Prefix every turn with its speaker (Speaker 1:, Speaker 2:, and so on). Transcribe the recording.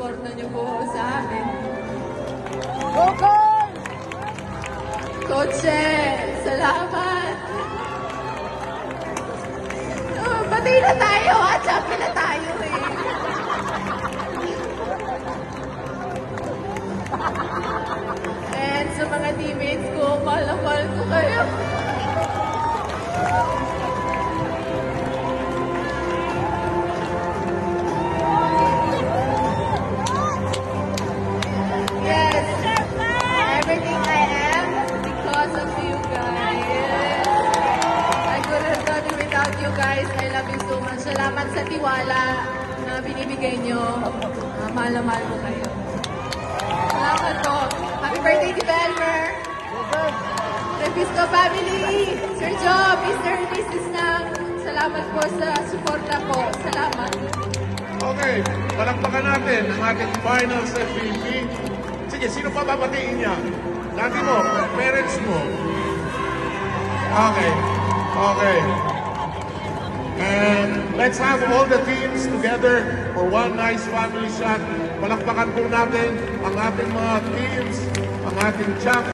Speaker 1: suporta niyo po sa amin. Kotse, salamat! Pati na tayo, champion na tayo eh. And sa mga teammates ko, mahal ko kayo. Yes, everything I am because of you guys. I couldn't have done it without you guys. I love you so much. Salamat sa tiwala na binibigay nyo. Mahal na mahal ko kayo. Salamat po. Happy birthday, Developer! Revisco family! Sir Joe, Mr. and Mrs. Nang, salamat po sa suporta po. Salamat.
Speaker 2: Okay, palakpakan natin ang ating finals MVP. Sige, sino pa babatiin niya? Dati mo, parents mo. Okay, okay. And let's have all the teams together for one nice family shot. Palakpakan po natin ang ating mga teams, ang ating champions.